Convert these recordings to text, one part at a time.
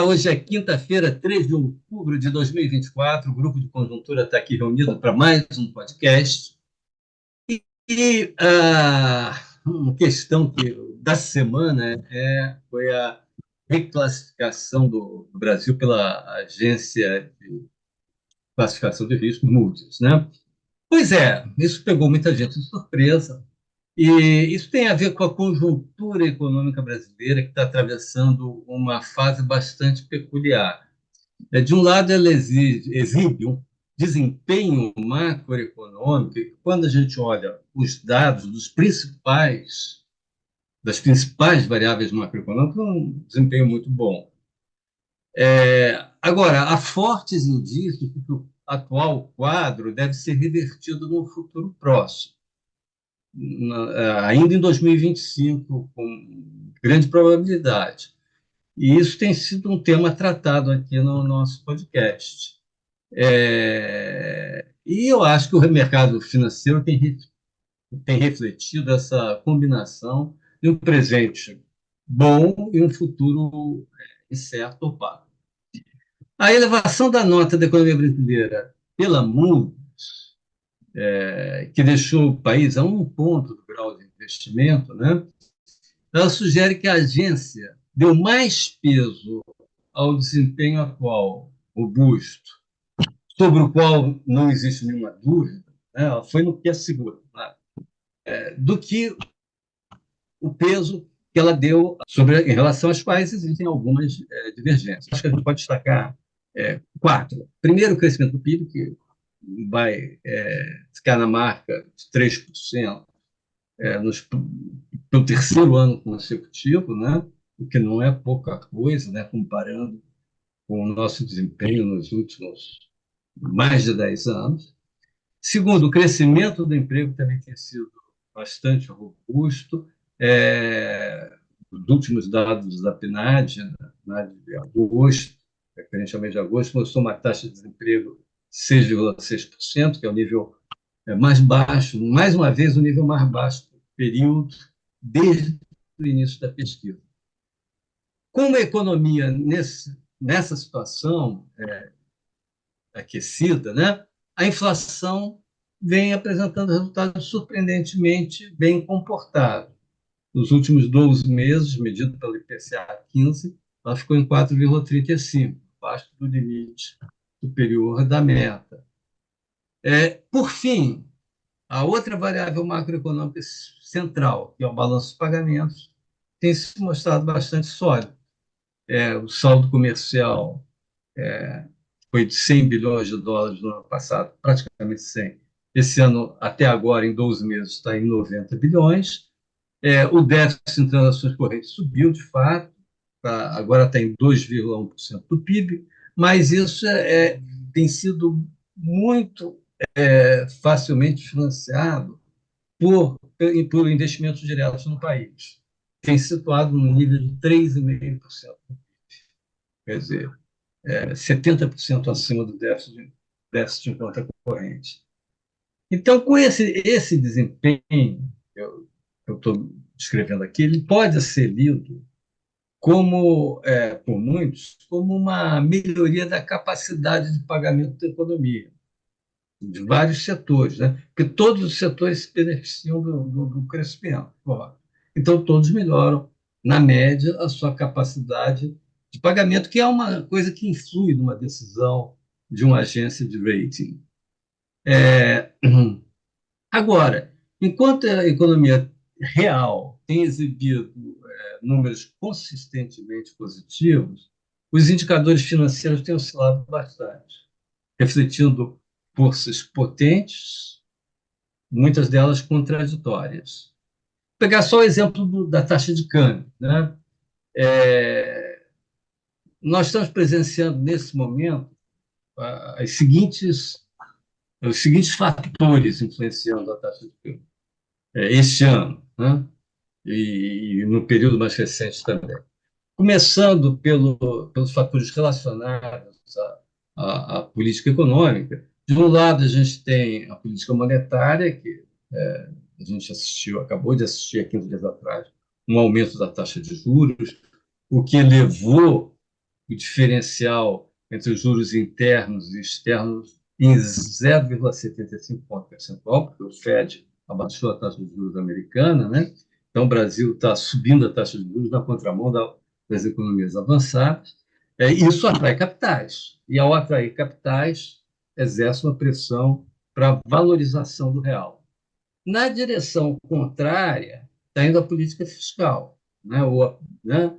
Hoje é quinta-feira, 3 de outubro de 2024. O Grupo de Conjuntura está aqui reunido para mais um podcast. Uma questão da semana foi a reclassificação do Brasil pela Agência de Classificação de Risco, Moody's, né? Pois é, isso pegou muita gente de surpresa. E isso tem a ver com a conjuntura econômica brasileira, que está atravessando uma fase bastante peculiar. De um lado, ela exibe um desempenho macroeconômico, e quando a gente olha os dados das principais variáveis macroeconômicas, é um desempenho muito bom. Agora, há fortes indícios de que o atual quadro deve ser revertido no futuro próximo, ainda em 2025, com grande probabilidade. E isso tem sido um tema tratado aqui no nosso podcast. E eu acho que o mercado financeiro tem refletido essa combinação de um presente bom e um futuro incerto, opaco. A elevação da nota da economia brasileira pela Moody's, que deixou o país a 1 ponto do grau de investimento, né? Ela sugere que a agência deu mais peso ao desempenho atual, robusto, sobre o qual não existe nenhuma dúvida, né? Ela foi no que assegura, né? Do que o peso que ela deu em relação às quais existem algumas divergências. Acho que a gente pode destacar 4. Primeiro, o crescimento do PIB, que vai ficar na marca de 3%, pelo terceiro ano consecutivo, né? O que não é pouca coisa, né? Comparando com o nosso desempenho nos últimos mais de 10 anos. Segundo, o crescimento do emprego também tem sido bastante robusto. Os últimos dados da PNAD, de agosto, referente ao mês de agosto, mostrou uma taxa de desemprego 6,6%, que é o nível mais baixo, mais uma vez, o nível mais baixo do período desde o início da pesquisa. Como a economia, nessa situação aquecida, né, a inflação vem apresentando resultados surpreendentemente bem comportados. Nos últimos 12 meses, medido pelo IPCA 15, ela ficou em 4,35, abaixo do limite superior da meta. Por fim, a outra variável macroeconômica central, que é o balanço de pagamentos, tem se mostrado bastante sólido. O saldo comercial foi de 100 bilhões de dólares no ano passado, praticamente 100. Esse ano, até agora, em 12 meses, está em 90 bilhões. O déficit em transações correntes subiu, de fato, agora está em 2,1% do PIB, mas isso tem sido muito facilmente financiado por investimentos diretos no país. Tem situado no nível de 3,5%. Quer dizer, 70% acima do déficit em conta corrente. Então, com esse desempenho que eu estou descrevendo aqui, ele pode ser lido como, por muitos, como uma melhoria da capacidade de pagamento da economia, de vários setores, né? Porque todos os setores se beneficiam do crescimento. Então, todos melhoram, na média, a sua capacidade de pagamento, que é uma coisa que influi numa decisão de uma agência de rating. Agora, enquanto a economia real tem exibido números consistentemente positivos, os indicadores financeiros têm oscilado bastante, refletindo forças potentes, muitas delas contraditórias. Vou pegar só o exemplo da taxa de câmbio, né? Nós estamos presenciando, nesse momento, os seguintes fatores influenciando a taxa de câmbio este ano, né? E no período mais recente também. Começando pelos fatores relacionados à política econômica. De um lado, a gente tem a política monetária, que a gente acabou de assistir há 15 dias atrás, um aumento da taxa de juros, o que levou o diferencial entre os juros internos e externos em 0,75 ponto percentual, porque o Fed abaixou a taxa de juros americana, né? Então, o Brasil está subindo a taxa de juros na contramão das economias avançadas. Isso atrai capitais. E, ao atrair capitais, exerce uma pressão para a valorização do real. Na direção contrária, está indo a política fiscal, né? Né?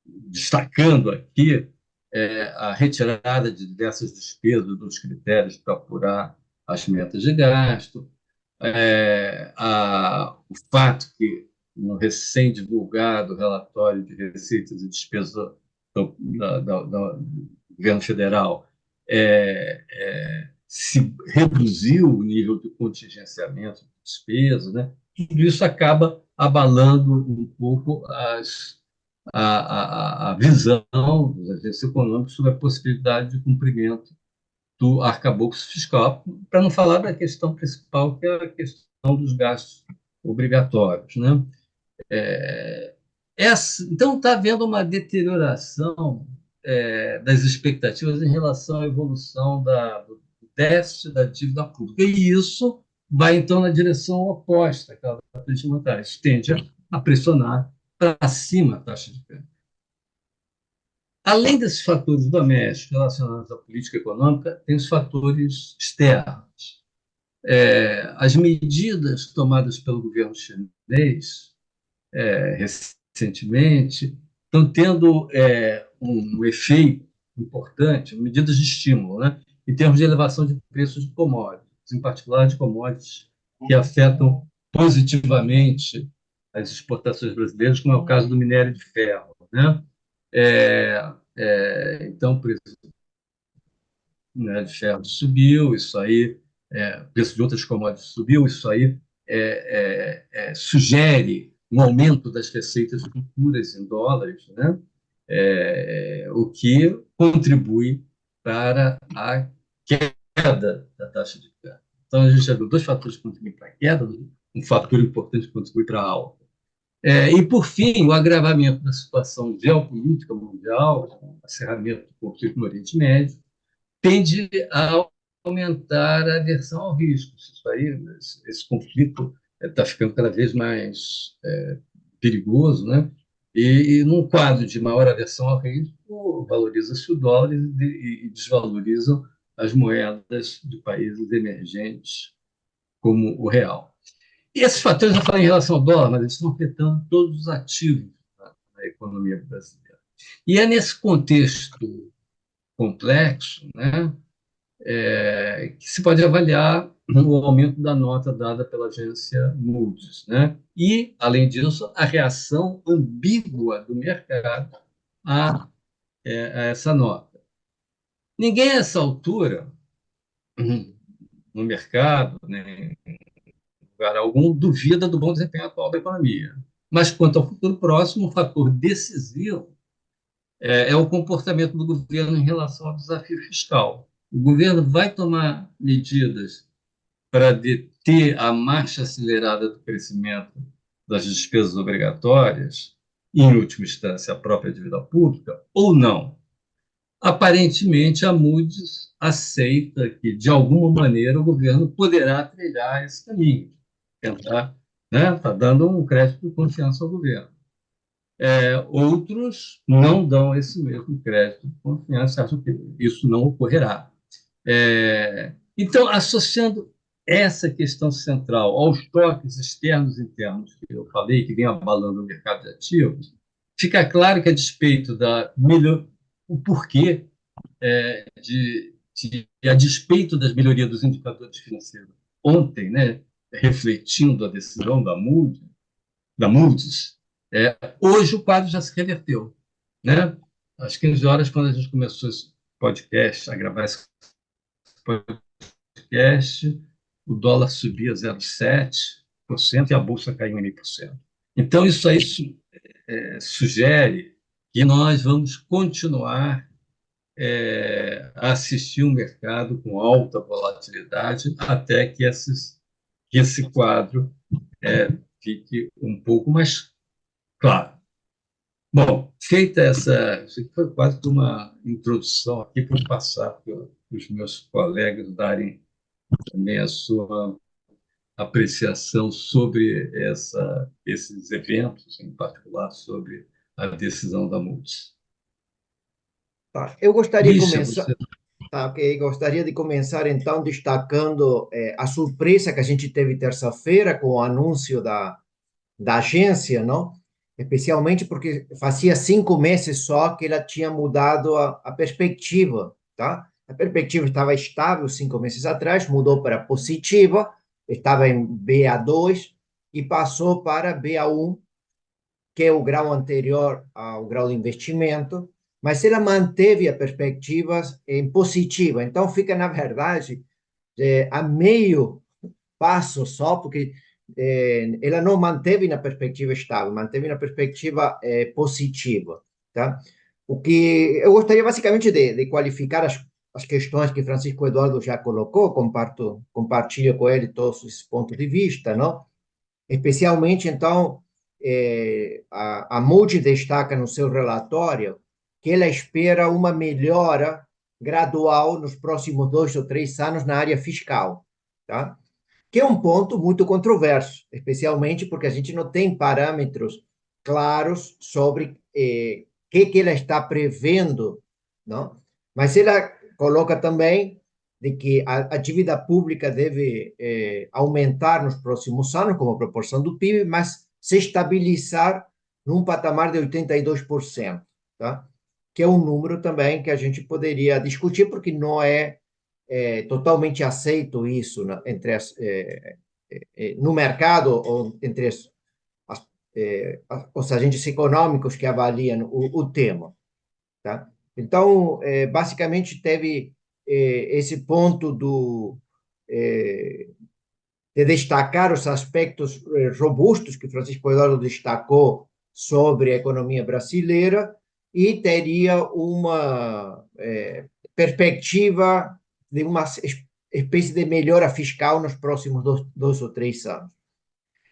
Destacando aqui a retirada de diversas despesas dos critérios para apurar as metas de gasto, o fato que, no recém-divulgado relatório de receitas e despesas do governo federal, se reduziu o nível de contingenciamento de despesas, né? Tudo isso acaba abalando um pouco a visão dos agentes econômicos sobre a possibilidade de cumprimento do arcabouço fiscal, para não falar da questão principal, que é a questão dos gastos obrigatórios, né? Então, está havendo uma deterioração das expectativas em relação à evolução do déficit da dívida pública. E isso vai, então, na direção oposta àquela da política monetária. Isso tende a pressionar para cima a taxa de câmbio. Além desses fatores domésticos relacionados à política econômica, tem os fatores externos. As medidas tomadas pelo governo chinês recentemente estão tendo um efeito importante, medidas de estímulo, né, em termos de elevação de preços de commodities, em particular de commodities que afetam positivamente as exportações brasileiras, como é o caso do minério de ferro, né? Então, o preço, né, de ferro subiu, isso aí, o preço de outras commodities subiu, isso aí sugere um aumento das receitas futuras em dólares, né? O que contribui para a queda da taxa de câmbio. Então, a gente já viu dois fatores que contribuem para a queda, um fator importante que contribui para a alta. E, por fim, o agravamento da situação geopolítica mundial, o acerramento do conflito no Oriente Médio, tende a aumentar a aversão ao risco. Isso aí, esse conflito está ficando cada vez mais perigoso, né? E num quadro de maior aversão ao risco, valoriza-se o dólar e desvalorizam as moedas de países emergentes, como o real. E esses fatores, eu falei em relação ao dólar, mas eles estão afetando todos os ativos da economia brasileira. E é nesse contexto complexo, né, que se pode avaliar o aumento da nota dada pela agência Moody's, né? E, além disso, a reação ambígua do mercado a, a essa nota. Ninguém, a essa altura, no mercado, né, em lugar algum, duvida do bom desempenho atual da economia. Mas, quanto ao futuro próximo, um fator decisivo é o comportamento do governo em relação ao desafio fiscal. O governo vai tomar medidas para deter a marcha acelerada do crescimento das despesas obrigatórias, em última instância, a própria dívida pública, ou não? Aparentemente, a Moody's aceita que, de alguma maneira, o governo poderá trilhar esse caminho, tentar, né, está dando um crédito de confiança ao governo. Outros não dão esse mesmo crédito de confiança, acham que isso não ocorrerá. Então, associando essa questão central aos choques externos e internos que eu falei, que vem abalando o mercado de ativos, fica claro que, a despeito o porquê, a despeito das melhorias dos indicadores financeiros ontem, né, refletindo a decisão da Moody's, hoje o quadro já se reverteu, né? Às 15 horas, quando a gente começou esse podcast, a gravar esse podcast, o dólar subia 0,7% e a bolsa caiu 0,5%. Então, isso aí sugere que nós vamos continuar a assistir um mercado com alta volatilidade até que esse quadro fique um pouco mais claro. Bom, feita essa, isso aqui foi quase que uma introdução aqui para passar para os meus colegas darem também a sua apreciação sobre esses eventos, em particular sobre a decisão da Moody's. Tá? Eu gostaria de Christian, começar, você... tá, ok? Gostaria de começar então destacando a surpresa que a gente teve terça-feira com o anúncio da agência, não? Especialmente porque fazia 5 meses só que ela tinha mudado a perspectiva, tá? A perspectiva estava estável 5 meses atrás, mudou para positiva, estava em BA2 e passou para BA1, que é o grau anterior ao grau de investimento, mas ela manteve a perspectiva em positiva. Então, fica, na verdade, a meio passo só, porque ela não manteve na perspectiva estável, manteve na perspectiva positiva, tá? O que eu gostaria basicamente de qualificar as questões que Francisco Eduardo já colocou, compartilho com ele todos esses pontos de vista, não? Especialmente, então, a Moody destaca no seu relatório que ela espera uma melhora gradual nos próximos 2 ou 3 anos na área fiscal, tá? Que é um ponto muito controverso, especialmente porque a gente não tem parâmetros claros sobre que ela está prevendo, não? Mas ela coloca também de que a dívida pública deve aumentar nos próximos anos como proporção do PIB, mas se estabilizar num patamar de 82%, tá? Que é um número também que a gente poderia discutir, porque não é totalmente aceito isso, né, no mercado ou entre os agentes econômicos que avaliam o tema, tá? Então, basicamente teve esse ponto de destacar os aspectos robustos que Francisco Eduardo destacou sobre a economia brasileira e teria uma perspectiva de uma espécie de melhora fiscal nos próximos 2 ou 3 anos.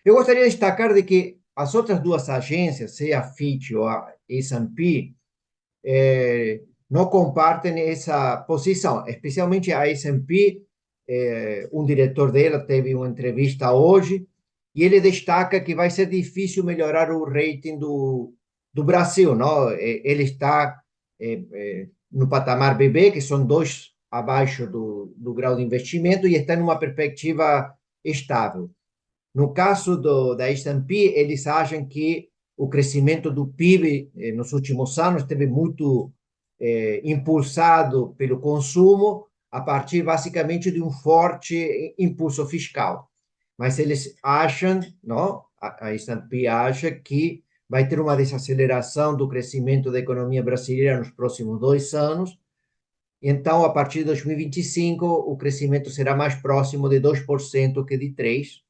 Eu gostaria de destacar de que as outras duas agências, seja a Fitch ou a S&P, não compartem essa posição, especialmente a S&P. Um diretor dela teve uma entrevista hoje e ele destaca que vai ser difícil melhorar o rating do Brasil, não? Ele está no patamar BB, que são dois abaixo do grau de investimento, e está numa perspectiva estável. No caso da S&P, eles acham que o crescimento do PIB nos últimos anos esteve muito impulsado pelo consumo, a partir basicamente de um forte impulso fiscal. Mas eles acham, não? A S&P acha que vai ter uma desaceleração do crescimento da economia brasileira nos próximos 2 anos. Então, a partir de 2025, o crescimento será mais próximo de 2% que de 3%.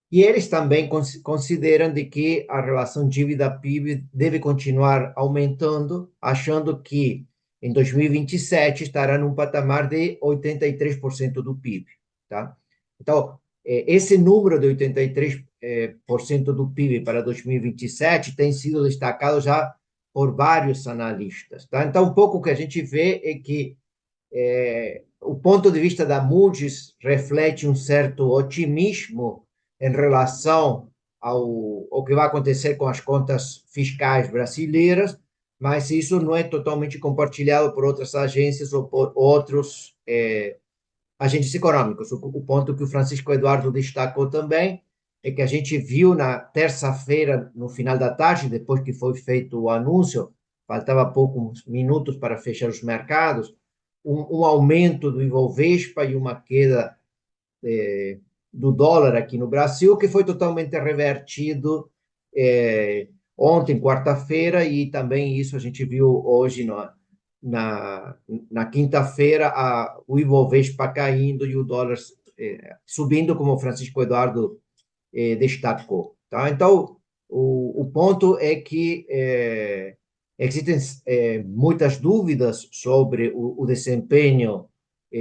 E eles também consideram de que a relação dívida-PIB deve continuar aumentando, achando que em 2027 estará num patamar de 83% do PIB, tá? Então, esse número de 83% do PIB para 2027 tem sido destacado já por vários analistas, tá? Então, um pouco o que a gente vê é que o ponto de vista da Moody's reflete um certo otimismo em relação ao que vai acontecer com as contas fiscais brasileiras, mas isso não é totalmente compartilhado por outras agências ou por outros agentes econômicos. O ponto que o Francisco Eduardo destacou também é que a gente viu na terça-feira, no final da tarde, depois que foi feito o anúncio, faltava poucos minutos para fechar os mercados, um aumento do Ibovespa e uma queda do dólar aqui no Brasil, que foi totalmente revertido ontem, quarta-feira, e também isso a gente viu hoje na, na quinta-feira, o Ibovespa caindo e o dólar subindo, como o Francisco Eduardo destacou. Tá? Então, o ponto é que existem muitas dúvidas sobre o desempenho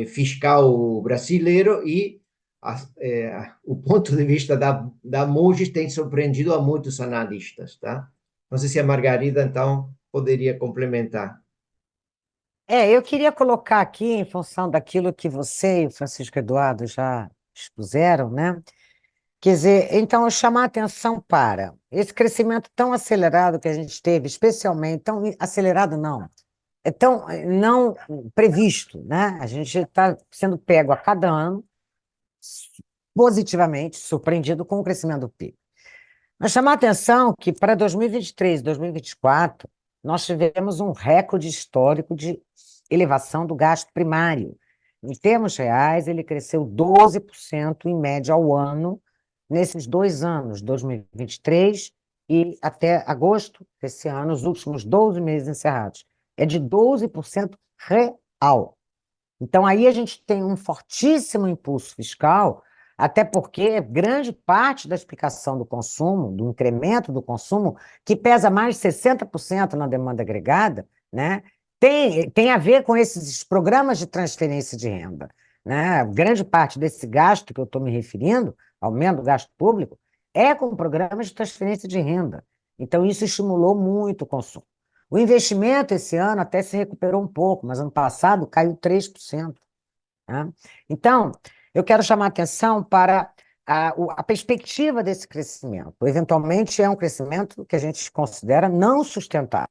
fiscal brasileiro e o ponto de vista da Moody's tem surpreendido a muitos analistas, tá? Não sei se a Margarida, então, poderia complementar. Eu queria colocar aqui, em função daquilo que você e o Francisco Eduardo já expuseram, né? Quer dizer, então, eu chamar a atenção para esse crescimento tão acelerado que a gente teve, especialmente, tão acelerado não, é tão não previsto, né? A gente está sendo pego a cada ano, positivamente, surpreendido com o crescimento do PIB. Mas chamar a atenção que para 2023 e 2024, nós tivemos um recorde histórico de elevação do gasto primário. Em termos reais, ele cresceu 12% em média ao ano, nesses 2 anos, 2023 e até agosto desse ano, os últimos 12 meses encerrados. É de 12% real. Então, aí a gente tem um fortíssimo impulso fiscal, até porque grande parte da explicação do consumo, do incremento do consumo, que pesa mais de 60% na demanda agregada, né, tem a ver com esses programas de transferência de renda. Né? Grande parte desse gasto que eu estou me referindo, aumento do gasto público, é com programas de transferência de renda. Então, isso estimulou muito o consumo. O investimento esse ano até se recuperou um pouco, mas ano passado caiu 3%. Né? Então, eu quero chamar a atenção para a perspectiva desse crescimento. Eventualmente, é um crescimento que a gente considera não sustentável.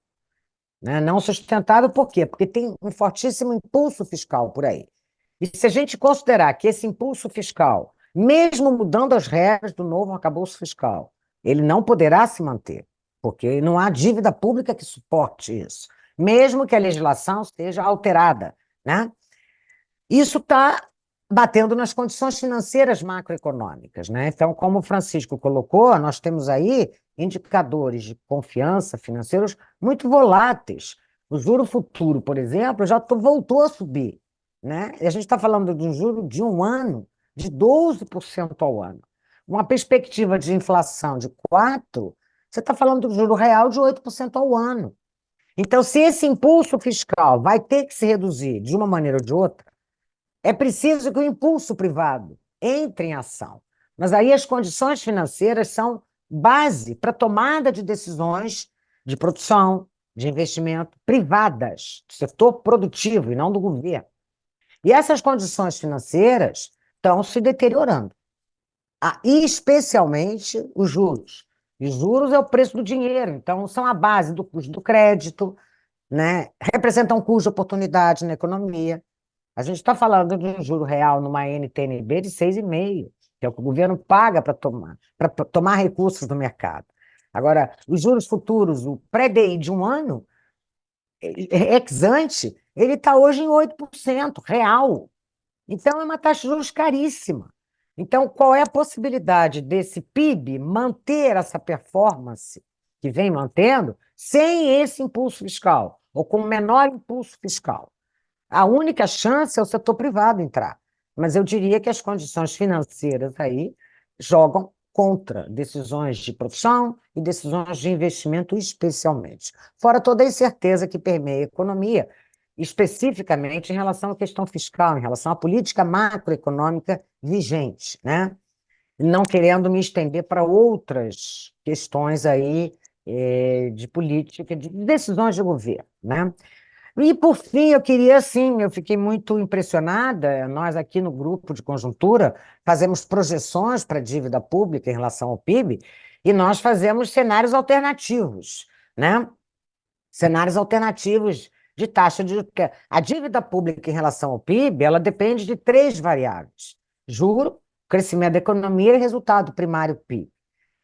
Né? Não sustentável por quê? Porque tem um fortíssimo impulso fiscal por aí. E se a gente considerar que esse impulso fiscal, mesmo mudando as regras do novo arcabouço fiscal, ele não poderá se manter, porque não há dívida pública que suporte isso, mesmo que a legislação esteja alterada, né? Isso está batendo nas condições financeiras macroeconômicas, né? Então, como o Francisco colocou, nós temos aí indicadores de confiança financeiros muito voláteis. O juro futuro, por exemplo, já voltou a subir, né? E a gente está falando de um juro de um ano de 12% ao ano. Uma perspectiva de inflação de 4%, você está falando do juro real de 8% ao ano. Então, se esse impulso fiscal vai ter que se reduzir de uma maneira ou de outra, é preciso que o impulso privado entre em ação. Mas aí as condições financeiras são base para tomada de decisões de produção, de investimento privadas, do setor produtivo e não do governo. E essas condições financeiras estão se deteriorando, e especialmente os juros. E os juros é o preço do dinheiro, então são a base do custo do crédito, né? Representam um custo de oportunidade na economia. A gente está falando de um juro real numa NTNB de 6,5, que é o que o governo paga para tomar recursos do mercado. Agora, os juros futuros, o pré-DI de um ano, ex ante, ele está hoje em 8% real. Então, é uma taxa de juros caríssima. Então, qual é a possibilidade desse PIB manter essa performance que vem mantendo sem esse impulso fiscal, ou com menor impulso fiscal? A única chance é o setor privado entrar. Mas eu diria que as condições financeiras aí jogam contra decisões de produção e decisões de investimento, especialmente. Fora toda a incerteza que permeia a economia, especificamente em relação à questão fiscal, em relação à política macroeconômica vigente, né? Não querendo me estender para outras questões aí de política, de decisões de governo, né? E, por fim, eu queria, assim, eu fiquei muito impressionada, nós aqui no grupo de conjuntura fazemos projeções para a dívida pública em relação ao PIB, e nós fazemos cenários alternativos, né? Cenários alternativos de taxa de... porque a dívida pública em relação ao PIB, ela depende de 3 variáveis: juro, crescimento da economia e resultado primário PIB.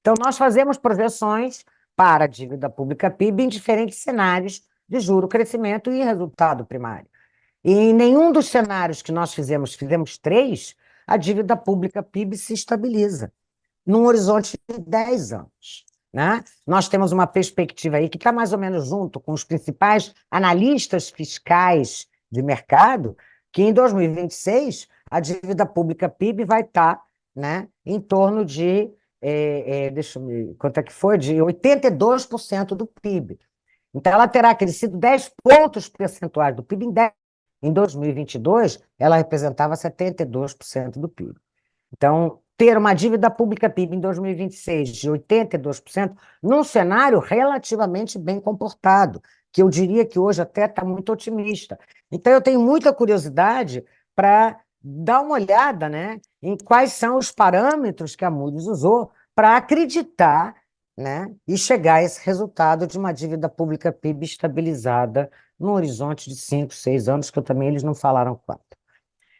Então, nós fazemos projeções para a dívida pública PIB em diferentes cenários de juro, crescimento e resultado primário. E em nenhum dos cenários que nós fizemos 3, a dívida pública PIB se estabiliza num horizonte de 10 anos. Né? Nós temos uma perspectiva aí que está mais ou menos junto com os principais analistas fiscais de mercado, que em 2026 a dívida pública PIB vai estar, né, em torno de, deixa eu me, quanto é que foi? De 82% do PIB. Então, ela terá crescido 10 pontos percentuais do PIB em 10. Em 2022, ela representava 72% do PIB. Então, ter uma dívida pública PIB em 2026 de 82%, num cenário relativamente bem comportado, que eu diria que hoje até está muito otimista. Então, eu tenho muita curiosidade para dar uma olhada, né, em quais são os parâmetros que a Moody's usou para acreditar, né, e chegar a esse resultado de uma dívida pública PIB estabilizada no horizonte de 5, 6 anos, que também eles não falaram quanto.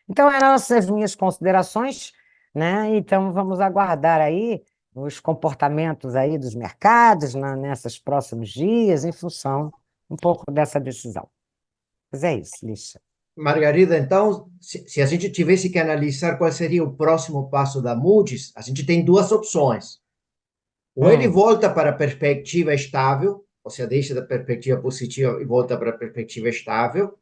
Então, eram essas minhas considerações, né? Então, vamos aguardar aí os comportamentos aí dos mercados nesses próximos dias, em função um pouco dessa decisão. Mas é isso, Lixa. Margarida, então, se a gente tivesse que analisar qual seria o próximo passo da Moody's, a gente tem duas opções. Ou ele volta para a perspectiva estável, ou seja, deixa da perspectiva positiva e volta para a perspectiva estável,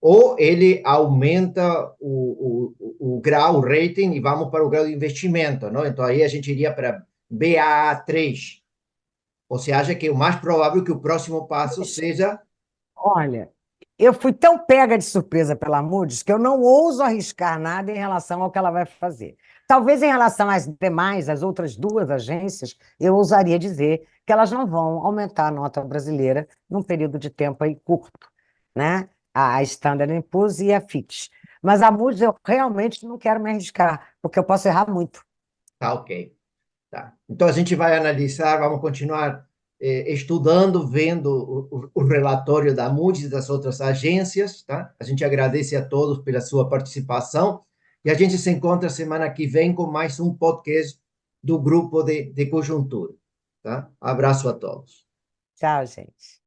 ou ele aumenta o grau, o rating, e vamos para o grau de investimento, não? Então, aí a gente iria para Baa3. Você acha que é o mais provável que o próximo passo seja... Olha, eu fui tão pega de surpresa pela Moody's que eu não ouso arriscar nada em relação ao que ela vai fazer. Talvez em relação às demais, as outras duas agências, eu ousaria dizer que elas não vão aumentar a nota brasileira num período de tempo aí curto, né? A Standard & Poor's e a Fitch. Mas a Moody's eu realmente não quero me arriscar, porque eu posso errar muito. Tá, ok. Tá. Então, a gente vai analisar, vamos continuar estudando, vendo o relatório da Moody's e das outras agências, tá? A gente agradece a todos pela sua participação e a gente se encontra semana que vem com mais um podcast do grupo de conjuntura, tá? Abraço a todos. Tchau, gente.